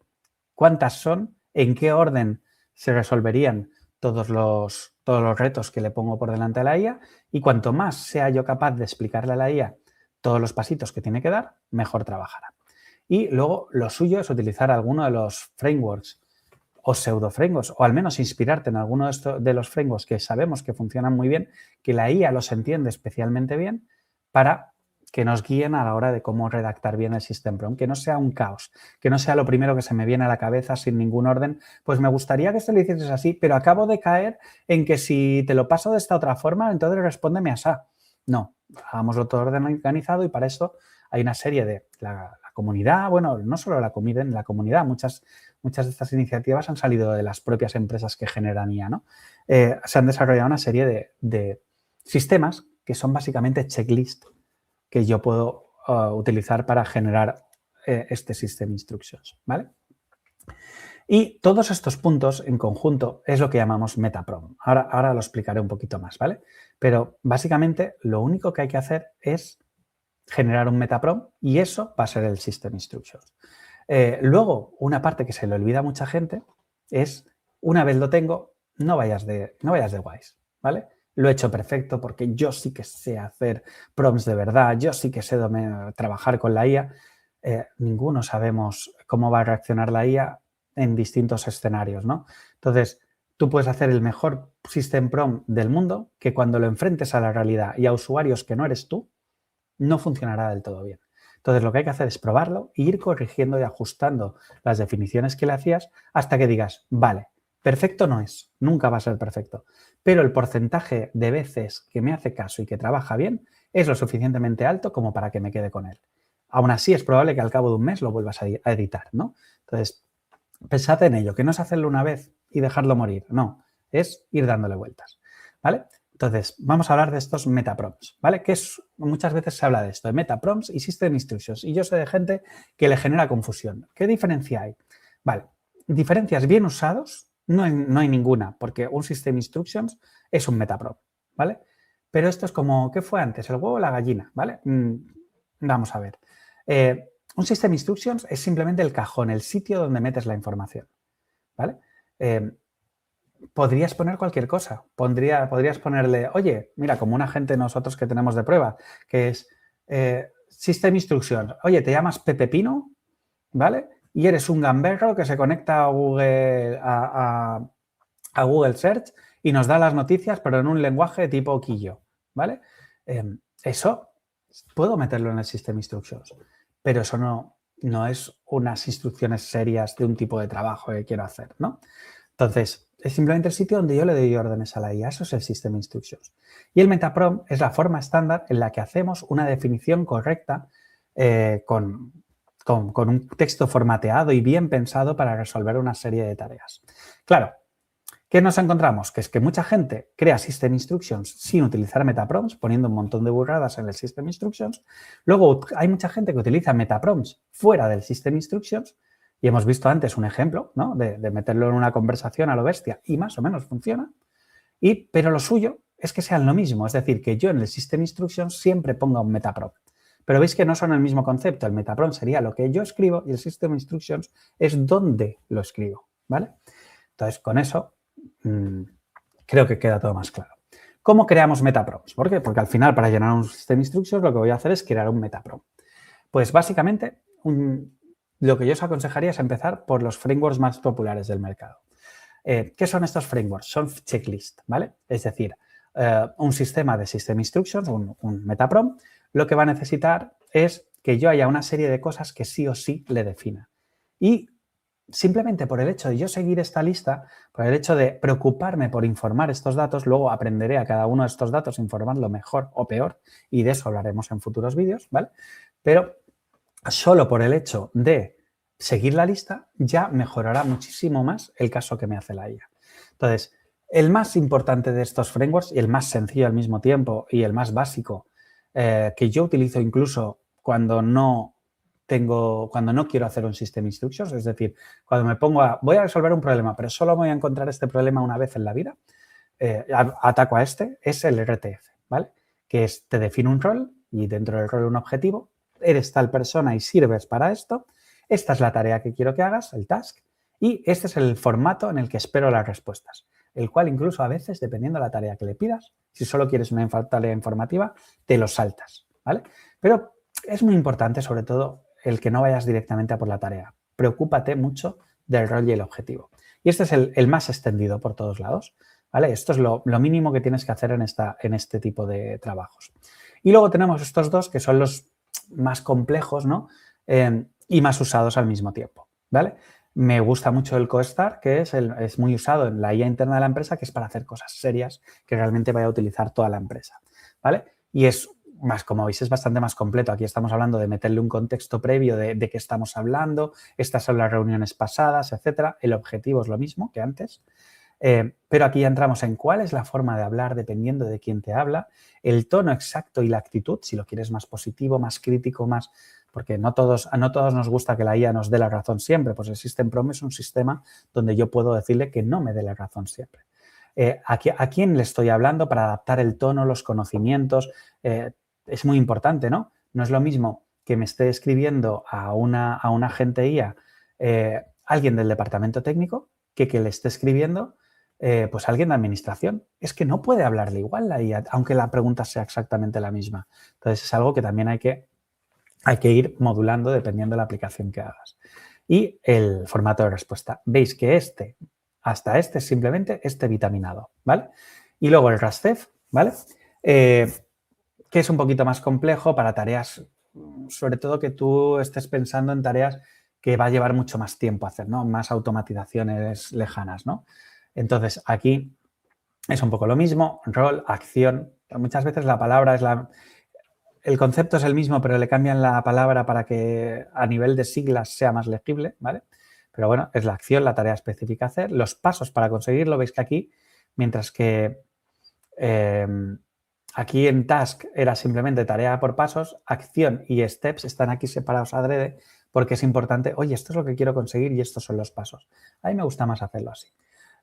cuántas son, en qué orden se resolverían todos los retos que le pongo por delante a la IA y cuanto más sea yo capaz de explicarle a la IA todos los pasitos que tiene que dar, mejor trabajará. Y luego lo suyo es utilizar alguno de los frameworks o pseudo frameworks o al menos inspirarte en alguno de los frameworks que sabemos que funcionan muy bien, que la IA los entiende especialmente bien para que nos guíen a la hora de cómo redactar bien el System Prompt, que no sea un caos, que no sea lo primero que se me viene a la cabeza sin ningún orden. Pues me gustaría que esto lo hicieses así, pero acabo de caer en que si te lo paso de esta otra forma, entonces respóndeme asá. No, hagámoslo todo organizado y para eso hay una serie de la comunidad, bueno, no solo la comunidad, muchas de estas iniciativas han salido de las propias empresas que generan IA, ¿no? Se han desarrollado una serie de sistemas que son básicamente checklist que yo puedo utilizar para generar este System Instructions, ¿vale? Y todos estos puntos en conjunto es lo que llamamos metaprompt. Ahora lo explicaré un poquito más, ¿vale? Pero básicamente lo único que hay que hacer es generar un metaprompt y eso va a ser el System Instructions. Luego, una parte que se le olvida a mucha gente es, una vez lo tengo, no vayas de guays, ¿vale? Lo he hecho perfecto porque yo sí que sé hacer prompts de verdad, yo sí que sé trabajar con la IA. Ninguno sabemos cómo va a reaccionar la IA en distintos escenarios, ¿no? Entonces, tú puedes hacer el mejor System Prompt del mundo que cuando lo enfrentes a la realidad y a usuarios que no eres tú, no funcionará del todo bien. Entonces, lo que hay que hacer es probarlo e ir corrigiendo y ajustando las definiciones que le hacías hasta que digas, vale, perfecto no es, nunca va a ser perfecto, pero el porcentaje de veces que me hace caso y que trabaja bien es lo suficientemente alto como para que me quede con él. Aún así, es probable que al cabo de un mes lo vuelvas a editar, ¿no? Entonces, pensad en ello, que no es hacerlo una vez y dejarlo morir, no, es ir dándole vueltas, ¿vale? Entonces, vamos a hablar de estos metaprompts, ¿vale? Que muchas veces se habla de esto, de metaprompts y System Instructions. Y yo sé de gente que le genera confusión. ¿Qué diferencia hay? Vale, diferencias bien usados no hay ninguna, porque un System Instructions es un metaprop, ¿vale? Pero esto es como, ¿qué fue antes? ¿El huevo o la gallina? ¿Vale? Vamos a ver. Un System Instructions es simplemente el cajón, el sitio donde metes la información, ¿vale? Podrías poner cualquier cosa. Podrías ponerle, oye, mira, como un agente nosotros que tenemos de prueba, que es System Instructions. Oye, te llamas Pepe Pino, ¿vale? Y eres un gamberro que se conecta a Google, a Google Search y nos da las noticias, pero en un lenguaje tipo Quillo, ¿vale? Eso puedo meterlo en el System Instructions, pero eso no es unas instrucciones serias de un tipo de trabajo que quiero hacer, ¿no? Entonces, es simplemente el sitio donde yo le doy órdenes a la IA. Eso es el System Instructions. Y el metaprompt es la forma estándar en la que hacemos una definición correcta con un texto formateado y bien pensado para resolver una serie de tareas. Claro, ¿qué nos encontramos? Que es que mucha gente crea System Instructions sin utilizar metaprompts, poniendo un montón de burradas en el System Instructions. Luego hay mucha gente que utiliza metaprompts fuera del System Instructions y hemos visto antes un ejemplo, ¿no? de meterlo en una conversación a lo bestia y más o menos funciona. Pero lo suyo es que sean lo mismo, es decir, que yo en el System Instructions siempre ponga un metaprompt. Pero veis que no son el mismo concepto. El metaprompt sería lo que yo escribo y el System Instructions es dónde lo escribo, ¿vale? Entonces, con eso creo que queda todo más claro. ¿Cómo creamos metaprompts? ¿Por qué? Porque al final, para llenar un System Instructions, lo que voy a hacer es crear un metaprompt. Pues básicamente, lo que yo os aconsejaría es empezar por los frameworks más populares del mercado. ¿Qué son estos frameworks? Son checklists, ¿vale? Es decir, un sistema de System Instructions, un metaprompt, lo que va a necesitar es que yo haya una serie de cosas que sí o sí le defina. Y simplemente por el hecho de yo seguir esta lista, por el hecho de preocuparme por informar estos datos, luego aprenderé a cada uno de estos datos informarlo mejor o peor, y de eso hablaremos en futuros vídeos, ¿vale? Pero solo por el hecho de seguir la lista ya mejorará muchísimo más el caso que me hace la IA. Entonces, el más importante de estos frameworks y el más sencillo al mismo tiempo y el más básico que yo utilizo incluso cuando no quiero hacer un System Instructions, es decir, cuando me pongo voy a resolver un problema, pero solo voy a encontrar este problema una vez en la vida, ataco a es el RTF, ¿vale? Que te define un rol y dentro del rol un objetivo, eres tal persona y sirves para esto, esta es la tarea que quiero que hagas, el task, y este es el formato en el que espero las respuestas, el cual incluso a veces, dependiendo de la tarea que le pidas, si solo quieres una tarea informativa, te lo saltas, ¿vale? Pero es muy importante, sobre todo, el que no vayas directamente a por la tarea. Preocúpate mucho del rol y el objetivo. Y este es el más extendido por todos lados, ¿vale? Esto es lo mínimo que tienes que hacer en este tipo de trabajos. Y luego tenemos estos dos que son los más complejos, ¿no? Y más usados al mismo tiempo, ¿vale? Me gusta mucho el CoStar, que es muy usado en la IA interna de la empresa, que es para hacer cosas serias que realmente vaya a utilizar toda la empresa, ¿vale? Y es más, como veis, es bastante más completo. Aquí estamos hablando de meterle un contexto previo de qué estamos hablando, estas son las reuniones pasadas, etcétera. El objetivo es lo mismo que antes. Pero aquí ya entramos en cuál es la forma de hablar dependiendo de quién te habla, el tono exacto y la actitud, si lo quieres más positivo, más crítico, más... Porque a no todos nos gusta que la IA nos dé la razón siempre, pues el System Prompt es un sistema donde yo puedo decirle que no me dé la razón siempre. ¿A quién le estoy hablando para adaptar el tono, los conocimientos? Es muy importante, ¿no? No es lo mismo que me esté escribiendo a una agente IA alguien del departamento técnico que le esté escribiendo pues alguien de administración. Es que no puede hablarle igual la IA, aunque la pregunta sea exactamente la misma. Entonces, es algo que también hay que ir modulando dependiendo de la aplicación que hagas. Y el formato de respuesta. Veis que hasta es simplemente vitaminado, ¿vale? Y luego el RASTEF, ¿vale? Que es un poquito más complejo para tareas, sobre todo que tú estés pensando en tareas que va a llevar mucho más tiempo hacer, ¿no? Más automatizaciones lejanas, ¿no? Entonces, aquí es un poco lo mismo, rol, acción. Muchas veces la palabra el concepto es el mismo, pero le cambian la palabra para que a nivel de siglas sea más legible, ¿vale? Pero bueno, es la acción, la tarea específica a hacer. Los pasos para conseguirlo, veis que aquí, mientras que aquí en task era simplemente tarea por pasos, acción y steps están aquí separados adrede porque es importante, oye, esto es lo que quiero conseguir y estos son los pasos. A mí me gusta más hacerlo así.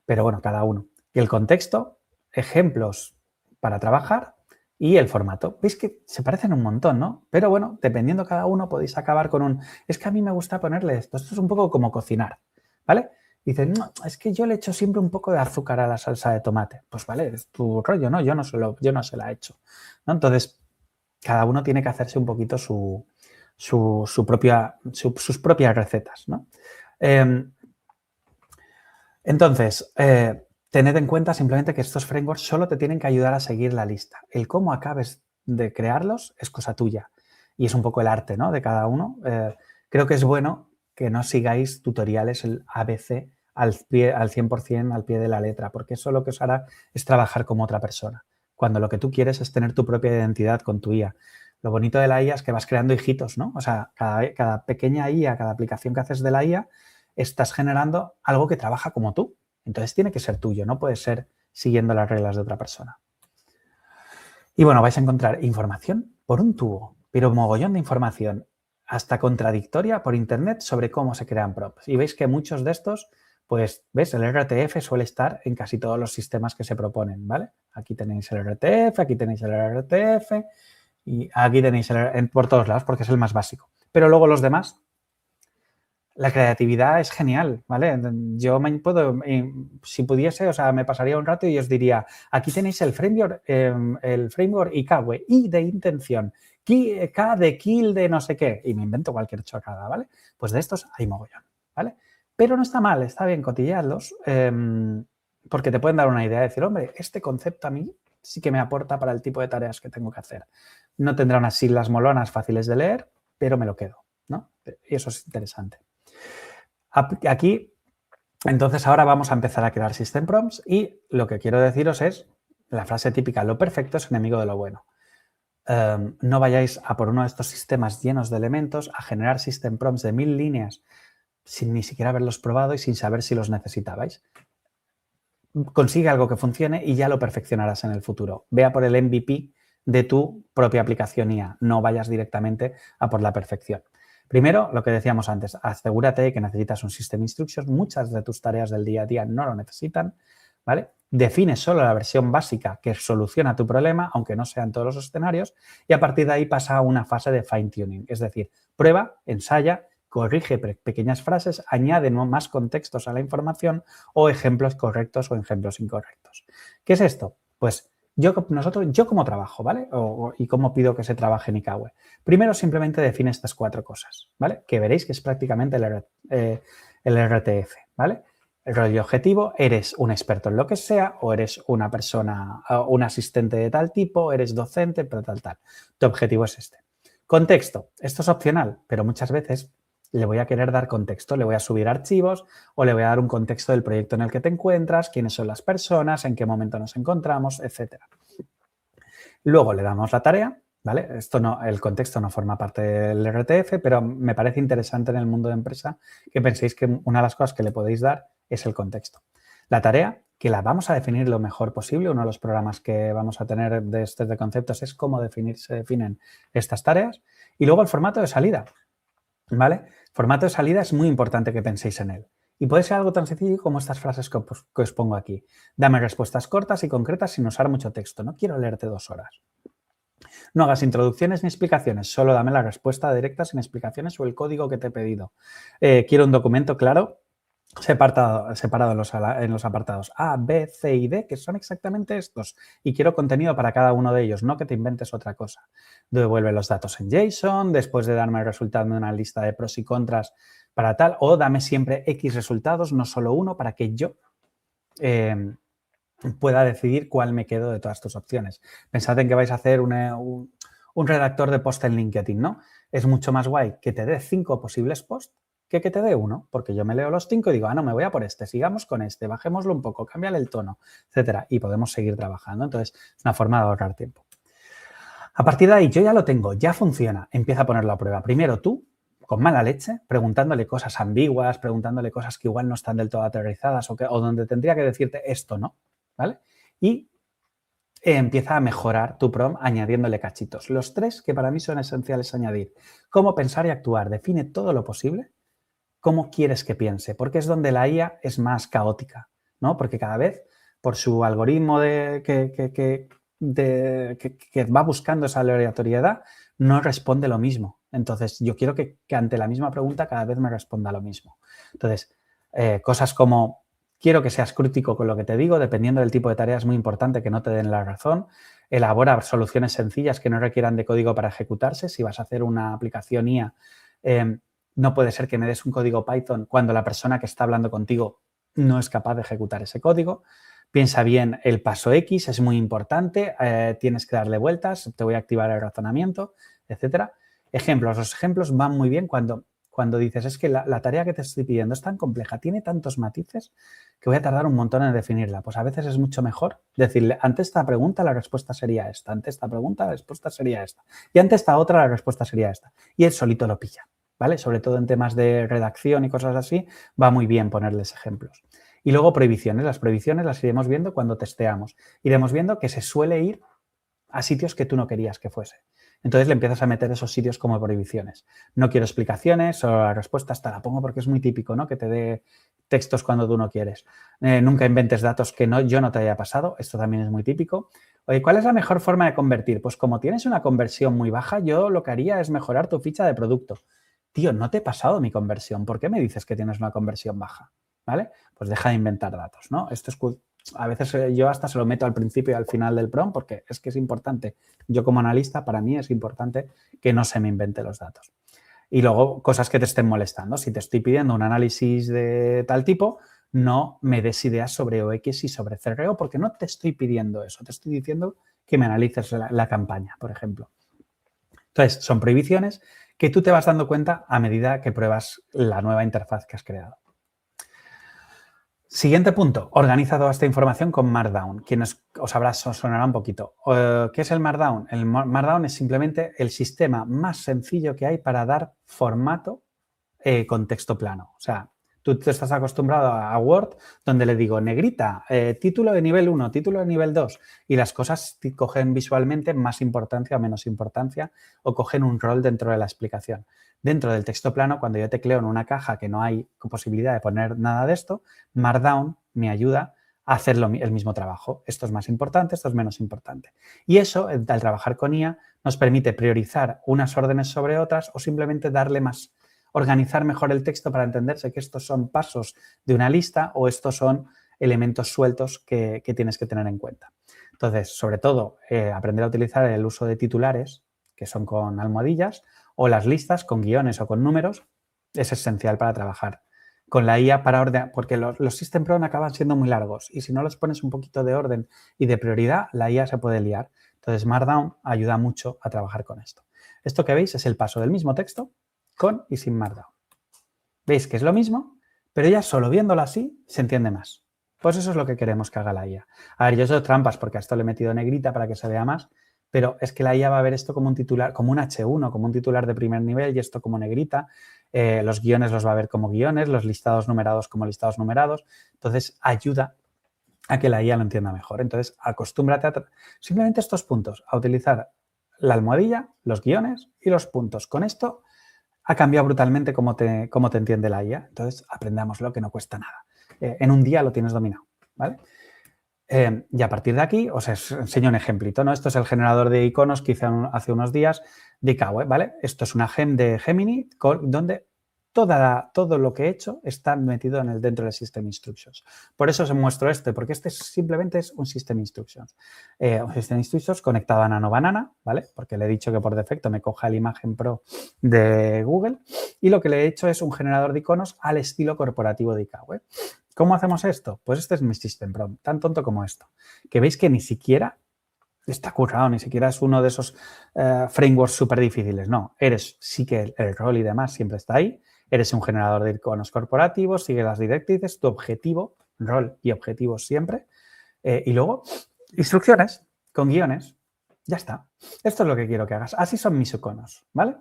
pero bueno, cada uno. Y el contexto, ejemplos para trabajar y el formato. Veis que se parecen un montón, ¿no? Pero bueno, dependiendo cada uno podéis acabar con un... Es que a mí me gusta ponerle esto. Esto es un poco como cocinar, ¿vale? Dicen, no, es que yo le echo siempre un poco de azúcar a la salsa de tomate. Pues vale, es tu rollo, ¿no? Yo no se la he hecho, ¿no? Entonces, cada uno tiene que hacerse un poquito sus propias recetas, ¿no? Entonces, tened en cuenta simplemente que estos frameworks solo te tienen que ayudar a seguir la lista. El cómo acabes de crearlos es cosa tuya y es un poco el arte, ¿no?, de cada uno. Creo que es bueno que no sigáis tutoriales el ABC al 100% al pie de la letra, porque eso lo que os hará es trabajar como otra persona, cuando lo que tú quieres es tener tu propia identidad con tu IA. Lo bonito de la IA es que vas creando hijitos, ¿no? O sea, cada pequeña IA, cada aplicación que haces de la IA, estás generando algo que trabaja como tú. Entonces tiene que ser tuyo, no puede ser siguiendo las reglas de otra persona. Y bueno, vais a encontrar información por un tubo, pero mogollón de información, hasta contradictoria por internet sobre cómo se crean prompts. Y veis que muchos de estos, pues, ¿ves? El RTF suele estar en casi todos los sistemas que se proponen, ¿vale? Aquí tenéis el RTF, aquí tenéis el RTF y aquí tenéis por todos lados porque es el más básico. Pero luego los demás, la creatividad es genial, ¿vale? Yo si pudiese, o sea, me pasaría un rato y os diría, aquí tenéis el framework Ikawe, I de intención, K de kill de no sé qué, y me invento cualquier chocada, ¿vale? Pues de estos hay mogollón, ¿vale? Pero no está mal, está bien cotillearlos, porque te pueden dar una idea de decir, hombre, este concepto a mí sí que me aporta para el tipo de tareas que tengo que hacer. No tendrá unas siglas molonas fáciles de leer, pero me lo quedo, ¿no? Y eso es interesante. Aquí, entonces, ahora vamos a empezar a crear system prompts y lo que quiero deciros es la frase típica, lo perfecto es enemigo de lo bueno. No vayáis a por uno de estos sistemas llenos de elementos a generar system prompts de 1000 líneas sin ni siquiera haberlos probado y sin saber si los necesitabais. Consigue algo que funcione y ya lo perfeccionarás en el futuro. Vea por el MVP de tu propia aplicación IA, no vayas directamente a por la perfección. Primero, lo que decíamos antes, asegúrate de que necesitas un System Instructions. Muchas de tus tareas del día a día no lo necesitan, ¿vale? Define solo la versión básica que soluciona tu problema, aunque no sea en todos los escenarios, y a partir de ahí pasa a una fase de fine-tuning, es decir, prueba, ensaya, corrige pequeñas frases, añade más contextos a la información o ejemplos correctos o ejemplos incorrectos. ¿Qué es esto? Pues yo como trabajo, ¿vale? Y cómo pido que se trabaje en Ikawe. Primero simplemente define estas 4 cosas, ¿vale? Que veréis que es prácticamente el RTF, ¿vale? El rollo objetivo, eres un experto en lo que sea o eres una persona, un asistente de tal tipo, eres docente, pero tal. Tu objetivo es este. Contexto, esto es opcional, pero muchas veces le voy a querer dar contexto, le voy a subir archivos o le voy a dar un contexto del proyecto en el que te encuentras, quiénes son las personas, en qué momento nos encontramos, etc. Luego le damos la tarea, ¿vale? El contexto no forma parte del RTF, pero me parece interesante en el mundo de empresa que penséis que una de las cosas que le podéis dar es el contexto. La tarea, que la vamos a definir lo mejor posible, uno de los programas que vamos a tener de estos de conceptos es cómo se definen estas tareas. Y luego el formato de salida, ¿vale? Formato de salida es muy importante que penséis en él. Y puede ser algo tan sencillo como estas frases que os pongo aquí. Dame respuestas cortas y concretas sin usar mucho texto. No quiero leerte 2 horas. No hagas introducciones ni explicaciones. Solo dame la respuesta directa sin explicaciones o el código que te he pedido. Quiero un documento claro, separado en los apartados A, B, C y D, que son exactamente estos. Y quiero contenido para cada uno de ellos, no que te inventes otra cosa. Devuelve los datos en JSON, después de darme el resultado de una lista de pros y contras para tal, o dame siempre X resultados, no solo uno, para que yo pueda decidir cuál me quedo de todas tus opciones. Pensad en que vais a hacer un redactor de post en LinkedIn, ¿no? Es mucho más guay que te dé 5 posibles posts que te dé uno, porque yo me leo los 5 y digo, no, me voy a por este, sigamos con este, bajémoslo un poco, cámbiale el tono, etcétera, y podemos seguir trabajando. Entonces, es una forma de ahorrar tiempo. A partir de ahí, yo ya lo tengo, ya funciona, empieza a ponerlo a prueba. Primero tú, con mala leche, preguntándole cosas ambiguas, preguntándole cosas que igual no están del todo aterrizadas o donde tendría que decirte esto no, ¿vale? Y empieza a mejorar tu prompt añadiéndole cachitos. Los 3 que para mí son esenciales añadir. Cómo pensar y actuar. Define todo lo posible. Cómo quieres que piense, porque es donde la IA es más caótica. ¿no? Porque cada vez, por su algoritmo que va buscando esa aleatoriedad, no responde lo mismo. Entonces, yo quiero que ante la misma pregunta cada vez me responda lo mismo. Entonces, cosas como, quiero que seas crítico con lo que te digo, dependiendo del tipo de tarea es muy importante que no te den la razón. Elabora soluciones sencillas que no requieran de código para ejecutarse. Si vas a hacer una aplicación IA, no puede ser que me des un código Python cuando la persona que está hablando contigo no es capaz de ejecutar ese código. Piensa bien el paso X, es muy importante, tienes que darle vueltas, te voy a activar el razonamiento, etcétera. Ejemplos, los ejemplos van muy bien cuando dices, es que la tarea que te estoy pidiendo es tan compleja, tiene tantos matices que voy a tardar un montón en definirla. Pues a veces es mucho mejor decirle, ante esta pregunta la respuesta sería esta, ante esta pregunta la respuesta sería esta y ante esta otra la respuesta sería esta. Y él solito lo pilla, ¿vale? Sobre todo en temas de redacción y cosas así, va muy bien ponerles ejemplos. Y luego prohibiciones. Las prohibiciones las iremos viendo cuando testeamos. Iremos viendo que se suele ir a sitios que tú no querías que fuese. Entonces le empiezas a meter esos sitios como prohibiciones. No quiero explicaciones o la respuesta hasta la pongo porque es muy típico, ¿no? Que te dé textos cuando tú no quieres. Nunca inventes datos que yo no te haya pasado. Esto también es muy típico. Oye, ¿cuál es la mejor forma de convertir? Pues como tienes una conversión muy baja, yo lo que haría es mejorar tu ficha de producto. Tío, no te he pasado mi conversión. ¿Por qué me dices que tienes una conversión baja? ¿Vale? Pues deja de inventar datos, ¿no? Esto es, a veces yo hasta se lo meto al principio y al final del prompt porque es que es importante. Yo como analista, para mí es importante que no se me invente los datos. Y luego, cosas que te estén molestando. Si te estoy pidiendo un análisis de tal tipo, no me des ideas sobre OX y sobre CRO porque no te estoy pidiendo eso. Te estoy diciendo que me analices la campaña, por ejemplo. Entonces, son prohibiciones que tú te vas dando cuenta a medida que pruebas la nueva interfaz que has creado. Siguiente punto, organiza toda esta información con Markdown. Quienes os sonará un poquito. ¿Qué es el Markdown? El Markdown es simplemente el sistema más sencillo que hay para dar formato con texto plano. O sea, tú te estás acostumbrado a Word, donde le digo negrita, título de nivel 1, título de nivel 2, y las cosas cogen visualmente más importancia o menos importancia o cogen un rol dentro de la explicación. Dentro del texto plano, cuando yo tecleo en una caja que no hay posibilidad de poner nada de esto, Markdown me ayuda a hacer el mismo trabajo. Esto es más importante, esto es menos importante. Y eso, al trabajar con IA, nos permite priorizar unas órdenes sobre otras o simplemente darle más, organizar mejor el texto para entenderse que estos son pasos de una lista o estos son elementos sueltos que tienes que tener en cuenta. Entonces, sobre todo, aprender a utilizar el uso de titulares, que son con almohadillas, o las listas con guiones o con números, es esencial para trabajar con la IA para ordenar, porque los System Prompt acaban siendo muy largos y si no los pones un poquito de orden y de prioridad, la IA se puede liar. Entonces, Markdown ayuda mucho a trabajar con esto. Esto que veis es el paso del mismo texto con y sin Markdown. Veis que es lo mismo, pero ya solo viéndolo así se entiende más. Pues eso es lo que queremos que haga la IA. A ver, yo he hecho trampas porque a esto le he metido negrita para que se vea más, pero es que la IA va a ver esto como un titular, como un H1, como un titular de primer nivel y esto como negrita. Los guiones los va a ver como guiones, los listados numerados como listados numerados. Entonces, ayuda a que la IA lo entienda mejor. Entonces, acostúmbrate a simplemente estos puntos, a utilizar la almohadilla, los guiones y los puntos. Con esto ha cambiado brutalmente cómo te entiende la IA. Entonces, aprendámoslo, que no cuesta nada. En un día lo tienes dominado, ¿vale? Y a partir de aquí os enseño un ejemplito, ¿no? Esto es el generador de iconos que hice hace unos días de Kawe, ¿vale? Esto es una gem de Gemini donde todo lo que he hecho está metido dentro del System Instructions. Por eso os muestro porque este simplemente es un System Instructions. Un System Instructions conectado a Nano Banana, ¿vale? Porque le he dicho que por defecto me coja el Imagen Pro de Google y lo que le he hecho es un generador de iconos al estilo corporativo de Kawe. ¿Cómo hacemos esto? Pues este es mi System Prompt, tan tonto como esto. Que veis que ni siquiera está currado, ni siquiera es uno de esos frameworks súper difíciles. No, sí que el rol y demás siempre está ahí. Eres un generador de iconos corporativos, sigue las directrices, tu objetivo, rol y objetivos siempre. Y luego, instrucciones con guiones. Ya está. Esto es lo que quiero que hagas. Así son mis iconos, ¿vale?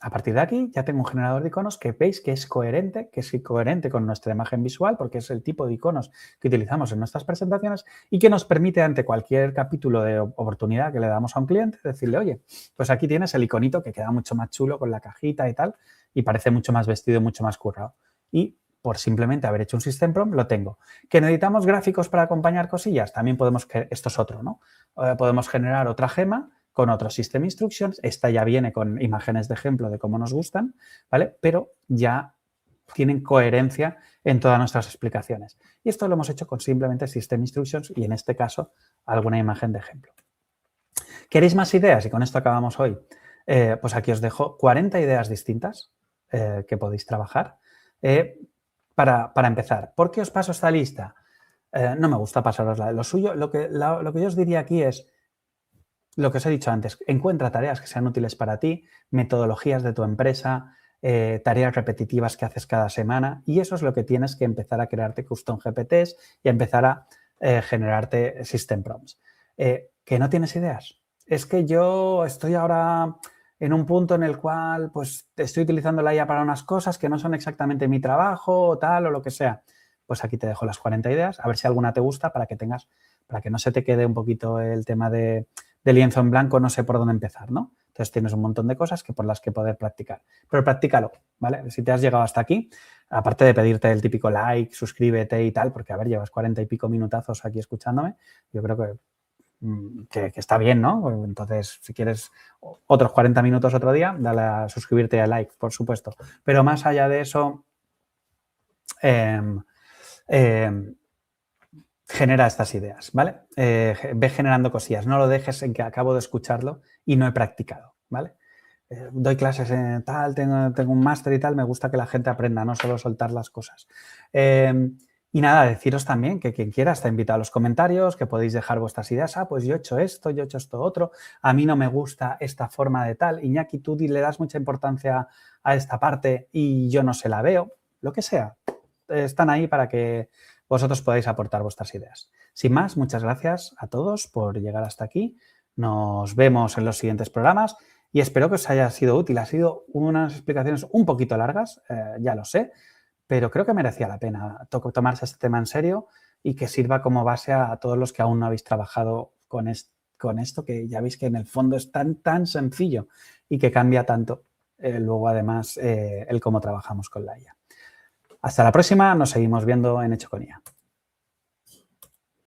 A partir de aquí ya tengo un generador de iconos que veis que es coherente con nuestra imagen visual porque es el tipo de iconos que utilizamos en nuestras presentaciones y que nos permite ante cualquier capítulo de oportunidad que le damos a un cliente decirle, oye, pues aquí tienes el iconito que queda mucho más chulo con la cajita y tal y parece mucho más vestido, mucho más currado. Y por simplemente haber hecho un System Prompt, lo tengo. ¿Que necesitamos gráficos para acompañar cosillas? También podemos, esto es otro, ¿no? Podemos generar otra gema con otro System Instructions. Esta ya viene con imágenes de ejemplo de cómo nos gustan, ¿vale? Pero ya tienen coherencia en todas nuestras explicaciones. Y esto lo hemos hecho con simplemente System Instructions y en este caso alguna imagen de ejemplo. ¿Queréis más ideas? Y con esto acabamos hoy. Pues aquí os dejo 40 ideas distintas que podéis trabajar para empezar. ¿Por qué os paso esta lista? No me gusta pasarosla. Lo suyo, lo que yo os diría aquí es lo que os he dicho antes. Encuentra tareas que sean útiles para ti, metodologías de tu empresa, tareas repetitivas que haces cada semana y eso es lo que tienes que empezar a crearte custom GPTs y a empezar a generarte system prompts. ¿Que no tienes ideas? Es que yo estoy ahora en un punto en el cual pues estoy utilizando la IA para unas cosas que no son exactamente mi trabajo o tal o lo que sea. Pues aquí te dejo las 40 ideas, a ver si alguna te gusta para que no se te quede un poquito el tema de lienzo en blanco, no sé por dónde empezar, ¿no? Entonces tienes un montón de cosas por las que poder practicar. Pero practícalo, ¿vale? Si te has llegado hasta aquí, aparte de pedirte el típico like, suscríbete y tal, porque a ver, llevas 40 y pico minutazos aquí escuchándome, yo creo que está bien, ¿no? Entonces, si quieres otros 40 minutos otro día, dale a suscribirte y a like, por supuesto. Pero más allá de eso, genera estas ideas, ¿vale? Ve generando cosillas, no lo dejes en que acabo de escucharlo y no he practicado, ¿vale? Doy clases en tal, tengo un máster y tal, me gusta que la gente aprenda, no solo soltar las cosas. Y nada, deciros también que quien quiera está invitado a los comentarios, que podéis dejar vuestras ideas. Pues yo he hecho esto, yo he hecho esto otro, a mí no me gusta esta forma de tal. Iñaki, tú le das mucha importancia a esta parte y yo no se la veo, lo que sea. Están ahí para que vosotros podáis aportar vuestras ideas. Sin más, muchas gracias a todos por llegar hasta aquí. Nos vemos en los siguientes programas y espero que os haya sido útil. Ha sido unas explicaciones un poquito largas, ya lo sé, pero creo que merecía la pena tomarse este tema en serio y que sirva como base a todos los que aún no habéis trabajado con esto, que ya veis que en el fondo es tan sencillo y que cambia tanto luego además el cómo trabajamos con la IA. Hasta la próxima, nos seguimos viendo en Hecho con IA.